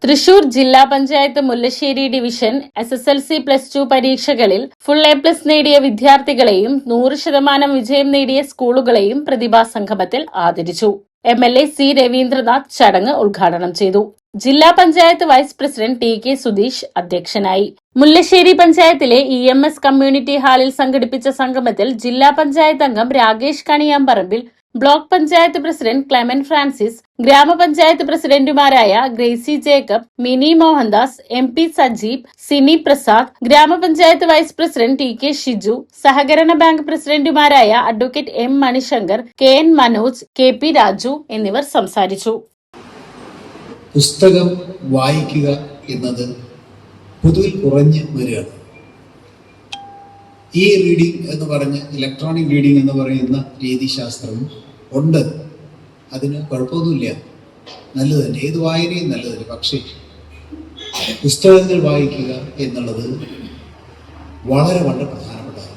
തൃശൂർ ജില്ലാ panchayat Mullassery division SSLC+2 പരീക്ഷകളിൽ full A+ നേടിയ വിദ്യാർത്ഥികളെയും 100% വിജയം നേടിയ സ്കൂളുകളെയും പ്രതിഭാസംഗമത്തിൽ ആദരിച്ചു. MLA C. രവീന്ദ്രനാഥ് ചടങ്ങ് ഉദ്ഘാടനം ചെയ്തു. ജില്ലാ panchayat vice president TK Sudheesh അധ്യക്ഷനായി. മുല്ലശ്ശേരി പഞ്ചായത്തിലെ EMS കമ്മ്യൂണിറ്റി ഹാളിൽ സംഘടിപ്പിച്ച സംഗമത്തിൽ ജില്ലാ പഞ്ചായത്ത് അംഗം രാകേഷ് കണിയാമ്പറമ്പിൽ, ബ്ലോക്ക് പഞ്ചായത്ത് പ്രസിഡന്റ് ക്ലെമൻ ഫ്രാൻസിസ്, ഗ്രാമപഞ്ചായത്ത് പ്രസിഡന്റുമാരായ ഗ്രേസി ജേക്കബ്, മിനി മോഹൻദാസ്, MP സജീബ്, സിനി പ്രസാദ്, ഗ്രാമപഞ്ചായത്ത് വൈസ് പ്രസിഡന്റ് TK ഷിജു, സഹകരണ ബാങ്ക് പ്രസിഡന്റുമാരായ advocate M Manishankar, KN Manoj, KP Raju എന്നിവർ സംസാരിച്ചു. പുസ്തകം വായിക്കുക എന്നത് പൊതുവിൽ കുറഞ്ഞു വരികയാണ്. റീഡിംഗ് എന്ന് പറഞ്ഞ് ഇലക്ട്രോണിക് റീഡിംഗ് എന്ന് പറയുന്ന രീതിശാസ്ത്രം ഉണ്ട്. അതിന് കുഴപ്പമൊന്നുമില്ല, നല്ലത് തന്നെ, ഏത് വായനയും നല്ലത് തന്നെ. പക്ഷേ പുസ്തകങ്ങൾ വായിക്കുക എന്നുള്ളത് വളരെ വളരെ പ്രധാനപ്പെട്ടതാണ്.